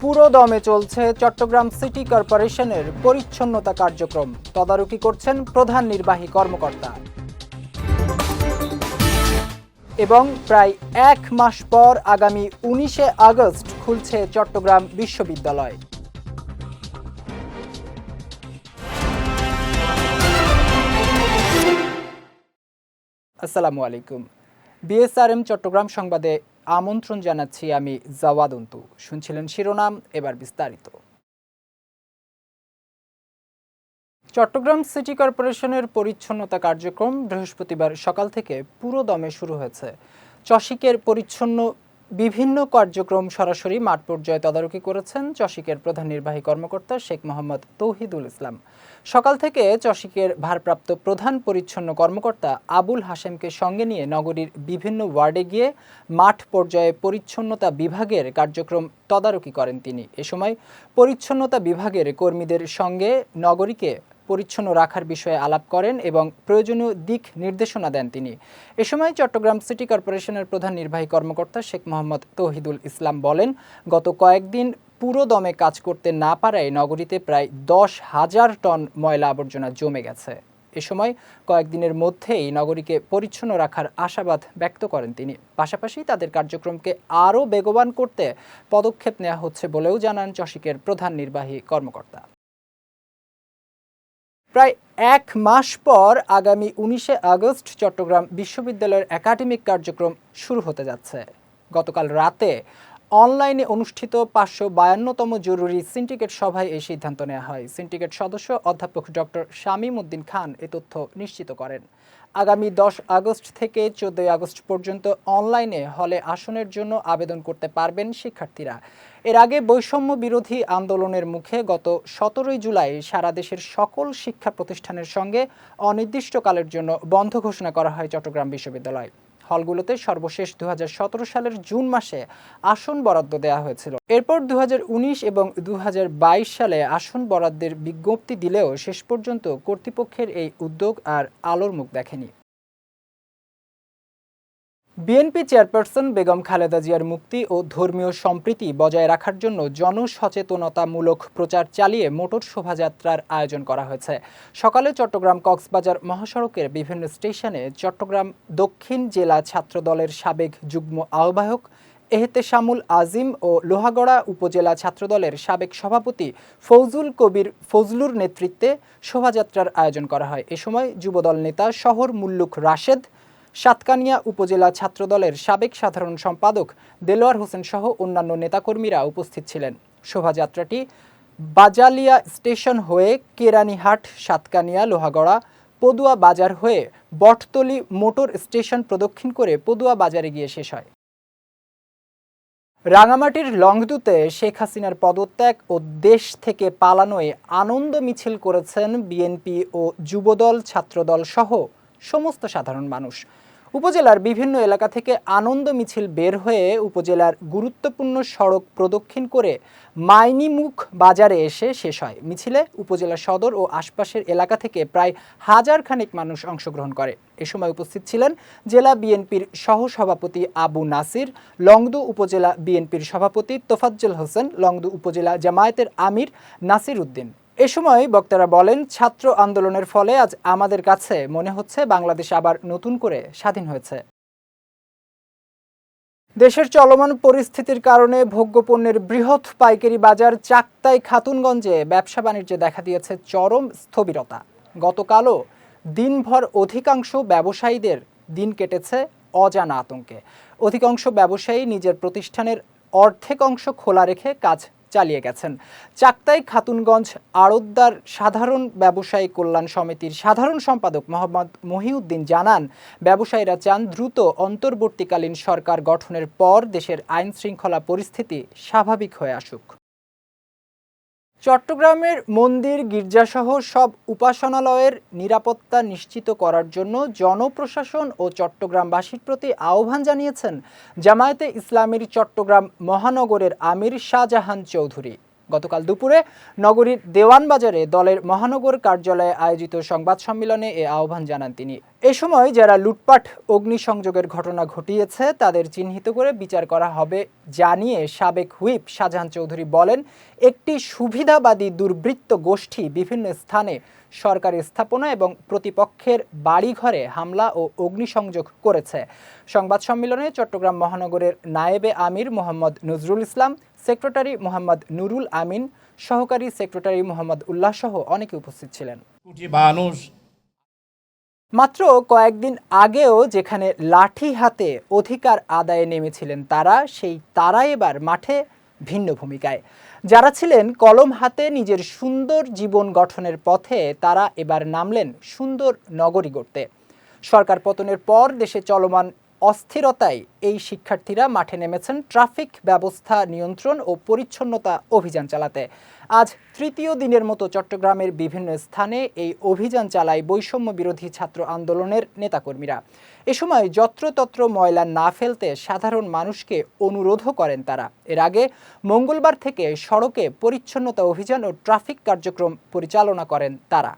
পুরো দমে চলছে চট্টগ্রাম সিটি কর্পোরেশনের পরিচ্ছন্নতা কার্যক্রম। তদারকি করছেন প্রধান নির্বাহী কর্মকর্তা। এবং প্রায় 1 মাস পর আগামী 19 আগস্ট খুলছে চট্টগ্রাম বিশ্ববিদ্যালয়। আসসালামু আলাইকুম। বিএসআরএম চট্টগ্রাম সংবাদে আমন্ত্রণ জানাচ্ছি আমি জাওয়াদ অন্তু। শুনছিলেন শিরোনাম, এবার বিস্তারিত। চট্টগ্রাম সিটি কর্পোরেশনের পরিচ্ছন্নতা কার্যক্রম বৃহস্পতিবার সকাল থেকে পুরো দমে শুরু হয়েছে। চসিকের পরিচ্ছন্ন বিভিন্ন কার্যক্রম সরাসরি মাঠ পর্যায়ে তদারকি করেছেন চসিকের প্রধান নির্বাহী কর্মকর্তা শেখ মোহাম্মদ তৌহিদুল ইসলাম। সকাল থেকে চসিকের ভারপ্রাপ্ত প্রধান পরিচ্ছন্ন কর্মকর্তা আবুল হাশেমকে সঙ্গে নিয়ে নগরীর বিভিন্ন ওয়ার্ডে গিয়ে মাঠ পর্যায়ে পরিচ্ছন্নতা বিভাগের কার্যক্রম তদারকি করেন তিনি। এ সময় পরিচ্ছন্নতা বিভাগের কর্মীদের সঙ্গে নগরীকে পরিচ্ছন্ন রাখার বিষয়ে আলাপ করেন এবং প্রয়োজনীয় দিক নির্দেশনা দেন তিনি। এ সময় চট্টগ্রাম সিটি কর্পোরেশনের প্রধান নির্বাহী কর্মকর্তা শেখ মোহাম্মদ তৌহিদুল ইসলাম বলেন, গত কয়েকদিন পুরো দমে কাজ করতে না পারায় নগরীতে প্রায় 10,000 টন ময়লা আবর্জনা জমে গেছে। এ সময় কয়েকদিনের মধ্যেই নগরীকে পরিচ্ছন্ন রাখার আশাবাদ ব্যক্ত করেন তিনি। পাশাপাশি তাদের কার্যক্রমকে আরও বেগবান করতে পদক্ষেপ নেওয়া হচ্ছে বলেও জানান চসিকের প্রধান নির্বাহী কর্মকর্তা। প্রায় 1 মাস পর আগামী 19 আগস্ট চট্টগ্রাম বিশ্ববিদ্যালয়ের একাডেমিক কার্যক্রম শুরু হতে যাচ্ছে। গতকাল রাতে অনলাইনে অনুষ্ঠিত 552তম জরুরি সিন্ডিকেট সভায় এই সিদ্ধান্ত নেওয়া হয়। সিন্ডিকেট সদস্য অধ্যাপক ডক্টর শামীম উদ্দিন খান এ তথ্য নিশ্চিত করেন। আগামী 10 আগস্ট থেকে 14 আগস্ট পর্যন্ত অনলাইনে হলে আসনের জন্য আবেদন করতে পারবেন শিক্ষার্থীরা। এর আগে বৈষম্য বিরোধী আন্দোলনের মুখে গত 17 জুলাই সারা দেশের সকল শিক্ষা প্রতিষ্ঠানের সঙ্গে অনির্দিষ্টকালের জন্য বন্ধ ঘোষণা করা হয় চট্টগ্রাম বিশ্ববিদ্যালয়। হলগুলোতে সর্বশেষ 2017 সালের জুন মাসে আসন বরাদ্দ দেওয়া হয়েছিল। এরপর 2019 এবং 2022 সালে আসন বরাদ্দের বিজ্ঞপ্তি দিলেও শেষ পর্যন্ত কর্তৃপক্ষের এই উদ্যোগ আর আলোর মুখ দেখেনি। বিএনপি চেয়ারপারসন বেগম খালেদা জিয়ার মুক্তি ও ধর্মীয় সম্প্রীতি বজায় রাখার জন্য জনসচেতনতামূলক প্রচার চালিয়ে মোটর শোভাযাত্রার আয়োজন করা হয়েছে। সকালে চট্টগ্রাম কক্সবাজার মহাসড়কের বিভিন্ন স্টেশনে চট্টগ্রাম দক্ষিণ জেলা ছাত্রদলের সাবেক যুগ্ম আহ্বায়ক এহতেশামুল আজিম ও লোহাগড়া উপজেলা ছাত্রদলের সাবেক সভাপতি ফৌজুল কবির ফজলুর নেতৃত্বে শোভাযাত্রার আয়োজন করা হয়। এ সময় যুবদল নেতা শহর মুল্লুক রাশেদ, সাতকানিয়া উপজেলা ছাত্রদলের সাবেক সাধারণ সম্পাদক দেলোয়ার হোসেন সহ অন্যান্য নেতাকর্মীরা উপস্থিত ছিলেন। শোভাযাত্রাটি বাজালিয়া স্টেশন হয়ে কেরানীহাট, সাতকানিয়া, লোহাগড়া, পদুয়া বাজার হয়ে বটতলী মোটর স্টেশন প্রদক্ষিণ করে পদুয়া বাজারে গিয়ে শেষ হয়। রাঙামাটির লংদুতে শেখ হাসিনার পদত্যাগ ও দেশ থেকে পালানোয় আনন্দ মিছিল করেছেন বিএনপি ও যুবদল, ছাত্রদল সহ সমস্ত সাধারণ মানুষ। উপজেলার বিভিন্ন এলাকা থেকে আনন্দ মিছিল বের হয়ে উপজেলার গুরুত্বপূর্ণ সড়ক প্রদক্ষিণ করে মাইনিমুখ বাজারে এসে শেষ হয়। মিছিলে উপজেলা সদর ও আশপাশের এলাকা থেকে প্রায় 1000 খানেক মানুষ অংশগ্রহণ করে। এ সময় উপস্থিত ছিলেন জেলা বিএনপির সহসভাপতি আবু নাসির, লংদু উপজেলা বিএনপির সভাপতি তোফাজ্জল হোসেন, লংদু উপজেলা জামায়াতের আমির নাসির উদ্দিন। এ সময় বক্তারা বলেন, ছাত্র আন্দোলনের ফলে আজ আমাদের কাছে মনে হচ্ছে বাংলাদেশ আবার নতুন করে স্বাধীন হয়েছে। দেশের চলমান পরিস্থিতির কারণে ভোগ্যপণ্যের বৃহৎ পাইকারি বাজার চাক্তাই খাতুনগঞ্জে ব্যবসা বাণিজ্যে দেখা দিয়েছে চরম স্থবিরতা। গতকালও দিনভর অধিকাংশ ব্যবসায়ীদের দিন কেটেছে অজানা আতঙ্কে। অধিকাংশ ব্যবসায়ী নিজের প্রতিষ্ঠানের অর্ধেক অংশ খোলা রেখে কাজ চালিয়ে গেছেন। চাক্তাই খাতুনগঞ্জ আড়তদার সাধারণ ব্যবসায়ী কল্যাণ সমিতির সাধারণ সম্পাদক মোহাম্মদ মহিউদ্দিন জানান, ব্যবসায়ীরা চান দ্রুত অন্তর্বর্তীকালীন সরকার গঠনের পর দেশের আইন শৃঙ্খলা পরিস্থিতি স্বাভাবিক হয়ে আসুক। চট্টগ্রামের মন্দির, গির্জাসহ সব উপাসনালয়ের নিরাপত্তা নিশ্চিত করার জন্য জনপ্রশাসন ও চট্টগ্রামবাসীর প্রতি আহ্বান জানিয়েছেন জামায়াতে ইসলামীর চট্টগ্রাম মহানগরের আমির শাহজাহান চৌধুরী। গতকাল দুপুরে নগরীর দেওয়ানবাজারে দলের মহানগর কার্যালয়ে আয়োজিত সংবাদ সম্মেলনে এ আহ্বান জানান তিনি। এ সময় যারা লুটপাট অগ্নিসংযোগের ঘটনা ঘটিয়েছে তাদের চিহ্নিত করে বিচার করা হবে জানিয়ে সাবেক হুইপ শাহজাহান চৌধুরী বলেন, একটি সুবিধাবাদী দুর্বৃত্ত গোষ্ঠী বিভিন্ন স্থানে সরকারি স্থাপনা এবং প্রতিপক্ষের বাড়িঘরে হামলা ও অগ্নিসংযোগ করেছে। সংবাদ সম্মেলনে চট্টগ্রাম মহানগরের নায়েবে আমির মোহাম্মদ নজরুল ইসলাম, সেক্রেটারি মোহাম্মদ নুরুল আমিন, সহকারী সেক্রেটারি মোহাম্মদ উল্লাহ সহ অনেকে উপস্থিত ছিলেন। মাত্র কয়েকদিন আগেও যেখানে লাঠি হাতে অধিকার আদায়ে নেমেছিলেন তারা এবার মাঠে ভিন্ন ভূমিকায়। যারা ছিলেন কলম হাতে নিজের সুন্দর জীবন গঠনের পথে, তারা এবার নামলেন সুন্দর নগরী গড়তে। সরকার পতনের পর দেশে চলমান অস্থিরতায় এই শিক্ষার্থীরা মাঠে নেমেছেন ট্রাফিক ব্যবস্থা নিয়ন্ত্রণ ও পরিচ্ছন্নতা অভিযান চালাতে। আজ তৃতীয় দিনের মতো চট্টগ্রামের বিভিন্ন স্থানে এই অভিযান চালায় বৈষম্য বিরোধী ছাত্র আন্দোলনের নেতাকর্মীরা। এ সময় যত্রতত্র ময়লা না ফেলতে সাধারণ মানুষকে অনুরোধও করেন তারা। এর আগে মঙ্গলবার থেকে সড়কে পরিচ্ছন্নতা অভিযান ও ট্রাফিক কার্যক্রম পরিচালনা করেন তারা।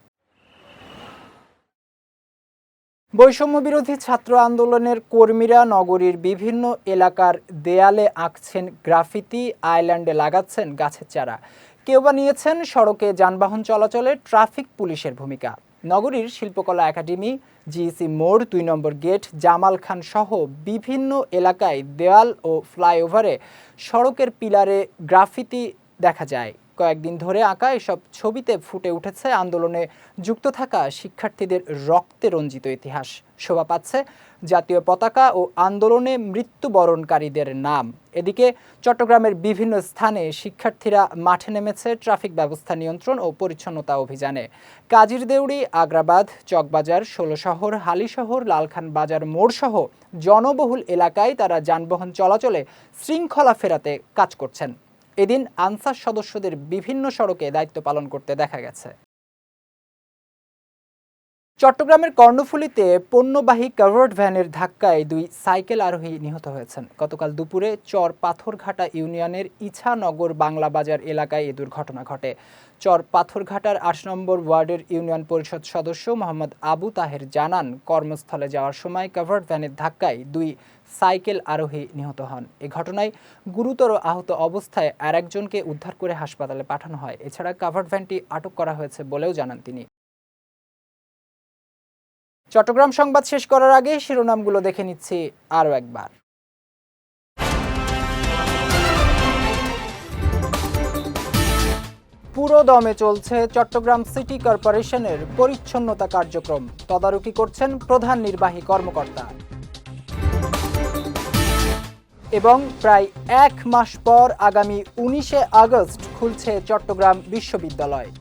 বৈষম্য বিরোধী ছাত্র আন্দোলনের কর্মীরা নগরীর বিভিন্ন এলাকার দেয়ালে আঁকছেন গ্রাফিতি, আইল্যান্ডে লাগাচ্ছেন গাছের চারা, কেউ বা নিয়েছেন সড়কে যানবাহন চলাচলে ট্রাফিক পুলিশের ভূমিকা। নগরীর শিল্পকলা একাডেমি, জিইসি মোড়, ২ নম্বর গেট, জামাল খান সহ বিভিন্ন এলাকায় দেয়াল ও ফ্লাইওভারে সড়কের পিলারে গ্রাফিতি দেখা যায়। কয়েকদিন ধরে আঁকা এসব ছবিতে ফুটে উঠেছে আন্দোলনে যুক্ত থাকা শিক্ষার্থীদের রক্তে রঞ্জিত ইতিহাস। শোভা পাচ্ছে জাতীয় পতাকা ও আন্দোলনে মৃত্যুবরণকারীদের নাম। এদিকে চট্টগ্রামের বিভিন্ন স্থানে শিক্ষার্থীরা মাঠে নেমেছে ট্রাফিক ব্যবস্থা নিয়ন্ত্রণ ও পরিচ্ছন্নতা অভিযানে। কাজিরদেউড়ি, আগ্রাবাদ, চকবাজার, ষোলশহর, হালিশহর, লালখান বাজার মোড় সহ জনবহুল এলাকায় তারা যানবাহন চলাচলে শৃঙ্খলা ফেরাতে কাজ করছেন। এদিন আনসার সদস্যদের বিভিন্ন সড়কে দায়িত্ব পালন করতে দেখা গেছে। চট্টগ্রামের কর্ণফুলীতে পণ্যবাহী কাভার্ড ভ্যানের ধাক্কায় 2 সাইকেল আরোহী নিহত হয়েছেন। গতকাল দুপুরে চর পাথরঘাটা ইউনিয়নের ইছানগর বাংলা বাজার এলাকায় এ দুর্ঘটনা ঘটে। চর পাথরঘাটার 8 নম্বর ওয়ার্ডের ইউনিয়ন পরিষদ সদস্য মোহাম্মদ আবু তাহের জানান, কর্মস্থলে যাওয়ার সময় কাভার্ড ভ্যানের ধাক্কায় 2 সাইকেল আরোহী নিহত হন। এ ঘটনায় গুরুতর আহত অবস্থায় আরেকজনকে উদ্ধার করে হাসপাতালে পাঠানো হয়। এছাড়া কাভার্ড ভ্যানটি আটক করা হয়েছে বলেও জানান তিনি। চট্টগ্রাম সংবাদ শেষ করার আগে শিরোনামগুলো দেখে নিচ্ছি আরও একবার। পুরো দমে চলছে চট্টগ্রাম সিটি কর্পোরেশনের পরিচ্ছন্নতা কার্যক্রম, তদারকি করছেন প্রধান নির্বাহী কর্মকর্তা। এবং প্রায় 1 মাস পর আগামী 19শে আগস্ট খুলছে চট্টগ্রাম বিশ্ববিদ্যালয়।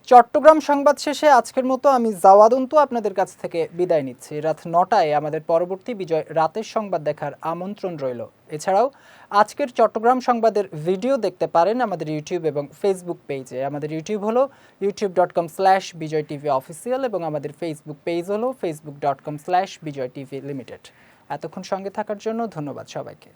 চট্টগ্রাম সংবাদ শেষে আজকের মতো আমি জাওয়াদন্তু আপনাদের কাছ থেকে বিদায় নিচ্ছি। রাত 9টায় আমাদের পরবর্তী বিজয় রাতের সংবাদ দেখার আমন্ত্রণ রইল। এছাড়াও আজকের চট্টগ্রাম সংবাদের ভিডিও দেখতে পারেন আমাদের ইউটিউব এবং ফেসবুক পেজে। আমাদের ইউটিউব হলো youtube.com/BJTV অফিসিয়াল এবং আমাদের ফেসবুক পেজ হলো facebook.com/BJTV লিমিটেড। এতক্ষণ সঙ্গে থাকার জন্য ধন্যবাদ সবাইকে।